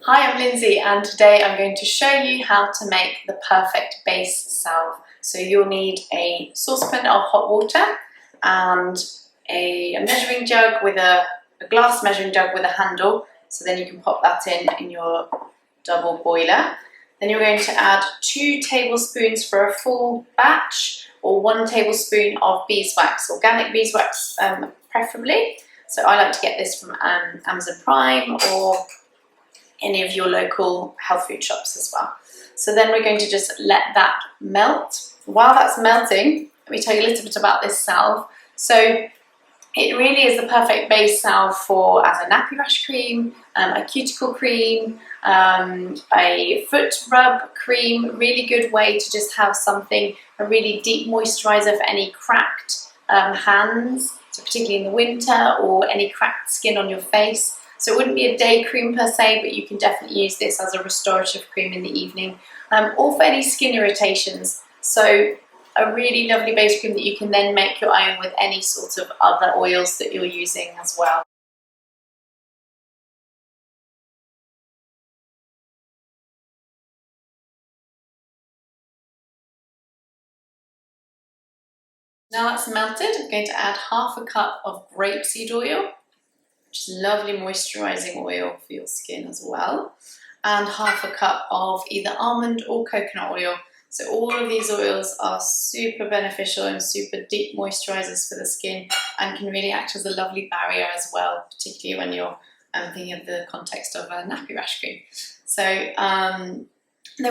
Hi, I'm Lindsay and today I'm going to show you how to make the perfect base salve. So you'll need a saucepan of hot water and a measuring jug with a glass measuring jug with a handle, so then you can pop that in your double boiler. Then you're going to add 2 tablespoons for a full batch, or 1 tablespoon of beeswax, organic beeswax preferably. So I like to get this from Amazon Prime or any of your local health food shops as well. So then we're going to just let that melt. While that's melting, let me tell you a little bit about this salve. So it really is the perfect base salve as a nappy rash cream, a cuticle cream, a foot rub cream. Really good way to just have something, a really deep moisturizer for any cracked hands, so particularly in the winter, or any cracked skin on your face. So it wouldn't be a day cream per se, but you can definitely use this as a restorative cream in the evening, or for any skin irritations. So a really lovely base cream that you can then make your own with any sort of other oils that you're using as well. Now that's melted, I'm going to add half a cup of grapeseed oil, which is lovely moisturising oil for your skin as well, and half a cup of either almond or coconut oil. So all of these oils are super beneficial and super deep moisturisers for the skin, and can really act as a lovely barrier as well, particularly when you're thinking of the context of a nappy rash cream. So then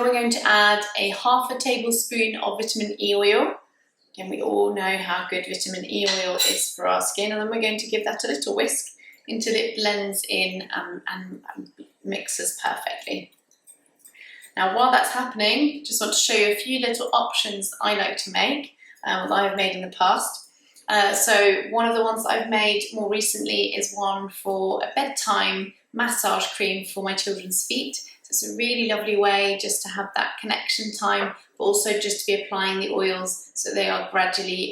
we're going to add a half a tablespoon of vitamin E oil. Again, we all know how good vitamin E oil is for our skin, and then we're going to give that a little whisk until it blends in and mixes perfectly. Now, while that's happening, just want to show you a few little options that I like to make, that I've made in the past. So one of the ones that I've made more recently is one for a bedtime massage cream for my children's feet. So it's a really lovely way just to have that connection time, but also just to be applying the oils so they are gradually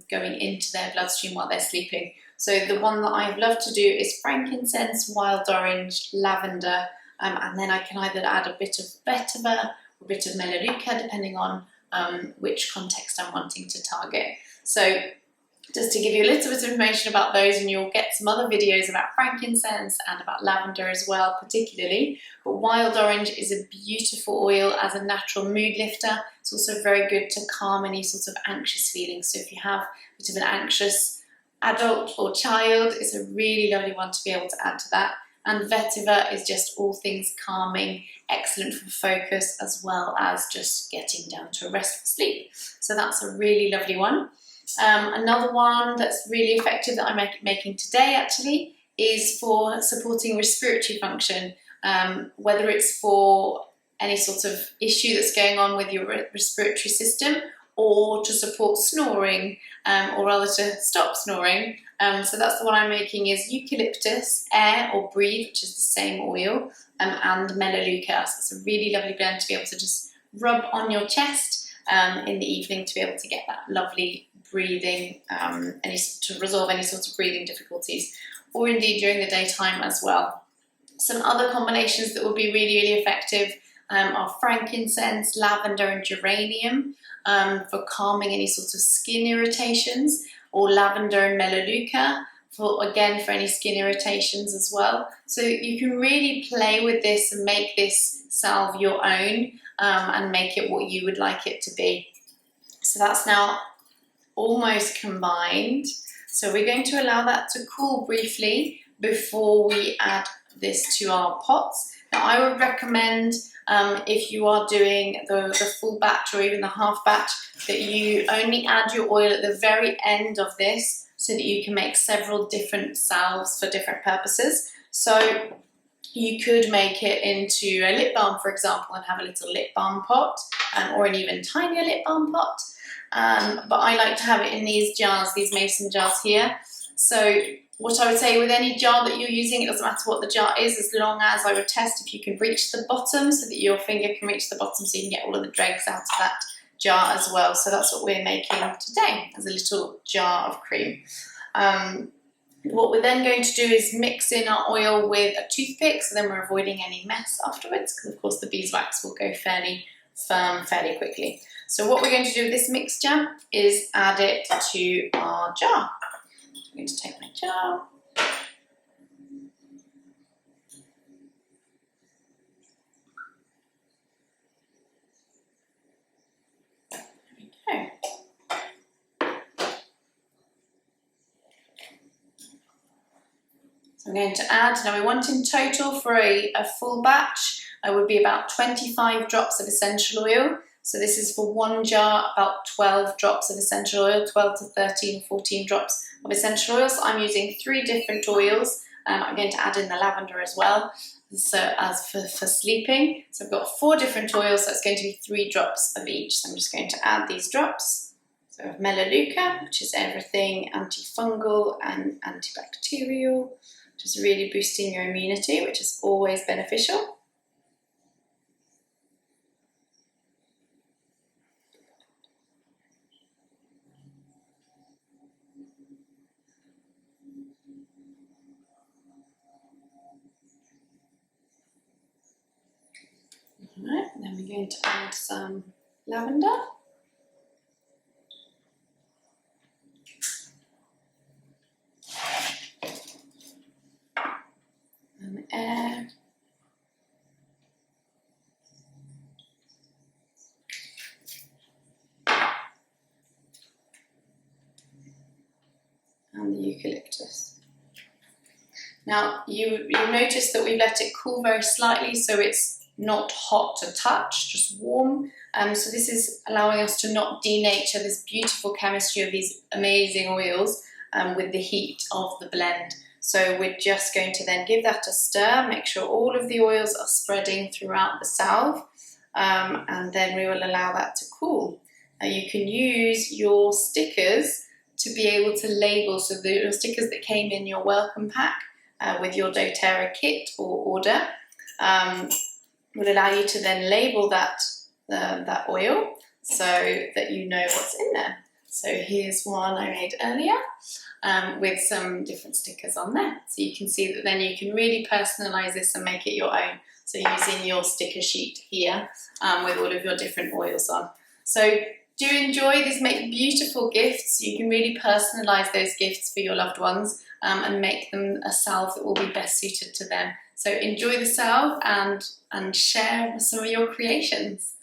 going into their bloodstream while they're sleeping. So the one that I love to do is frankincense, wild orange, lavender, and then I can either add a bit of vetiver or a bit of melaleuca, depending on which context I'm wanting to target. So just to give you a little bit of information about those, and you'll get some other videos about frankincense and about lavender as well, particularly. But wild orange is a beautiful oil as a natural mood lifter. It's also very good to calm any sort of anxious feelings. So if you have a bit of an anxious adult or child, it's a really lovely one to be able to add to that. And vetiver is just all things calming, excellent for focus, as well as just getting down to a restful sleep. So that's a really lovely one. Another one that's really effective that I'm making today actually is for supporting respiratory function, whether it's for any sort of issue that's going on with your respiratory system, or to support snoring, or rather to stop snoring. So that's the one I'm making is eucalyptus, air or breathe, which is the same oil, and melaleuca. So it's a really lovely blend to be able to just rub on your chest in the evening to be able to get that lovely breathing, to resolve any sort of breathing difficulties, or indeed during the daytime as well. Some other combinations that will be really, really effective are frankincense, lavender and geranium for calming any sort of skin irritations, or lavender and melaleuca for any skin irritations as well. So you can really play with this and make this salve your own, and make it what you would like it to be. So that's now almost combined. So we're going to allow that to cool briefly before we add this to our pots. Now I would recommend, if you are doing the full batch or even the half batch, that you only add your oil at the very end of this, so that you can make several different salves for different purposes. So you could make it into a lip balm, for example, and have a little lip balm pot, or an even tinier lip balm pot. But I like to have it in these jars, these mason jars here. So what I would say with any jar that you're using, it doesn't matter what the jar is, as long as I would test if you can reach the bottom, so that your finger can reach the bottom, so you can get all of the dregs out of that jar as well. So that's what we're making today, as a little jar of cream. What we're then going to do is mix in our oil with a toothpick, so then we're avoiding any mess afterwards, because of course the beeswax will go fairly firm fairly quickly. So what we're going to do with this mixture is add it to our jar. I'm going to take my jar. There we go. I'm going to add, now we want in total for a full batch, it would be about 25 drops of essential oil. So this is for one jar, about 12 drops of essential oil, 12 to 13, 14 drops of essential oil. So I'm using 3 different oils. I'm going to add in the lavender as well, so as for sleeping. So I've got 4 different oils, so it's going to be 3 drops of each. So I'm just going to add these drops. So I have Melaleuca, which is everything antifungal and antibacterial, just really boosting your immunity, which is always beneficial. Alright, then we're going to add some lavender. And air. And the eucalyptus. Now you notice that we let it cool very slightly, so it's not hot to touch, just warm. So this is allowing us to not denature this beautiful chemistry of these amazing oils with the heat of the blend. So we're just going to then give that a stir, make sure all of the oils are spreading throughout the salve, and then we will allow that to cool. Now you can use your stickers to be able to label, so the stickers that came in your welcome pack with your doTERRA kit or order will allow you to then label that oil so that you know what's in there. So here's one I made earlier with some different stickers on there. So you can see that then you can really personalize this and make it your own. So using your sticker sheet here with all of your different oils on. So do enjoy these, make beautiful gifts. You can really personalize those gifts for your loved ones and make them a salve that will be best suited to them. So enjoy the salve and share some of your creations.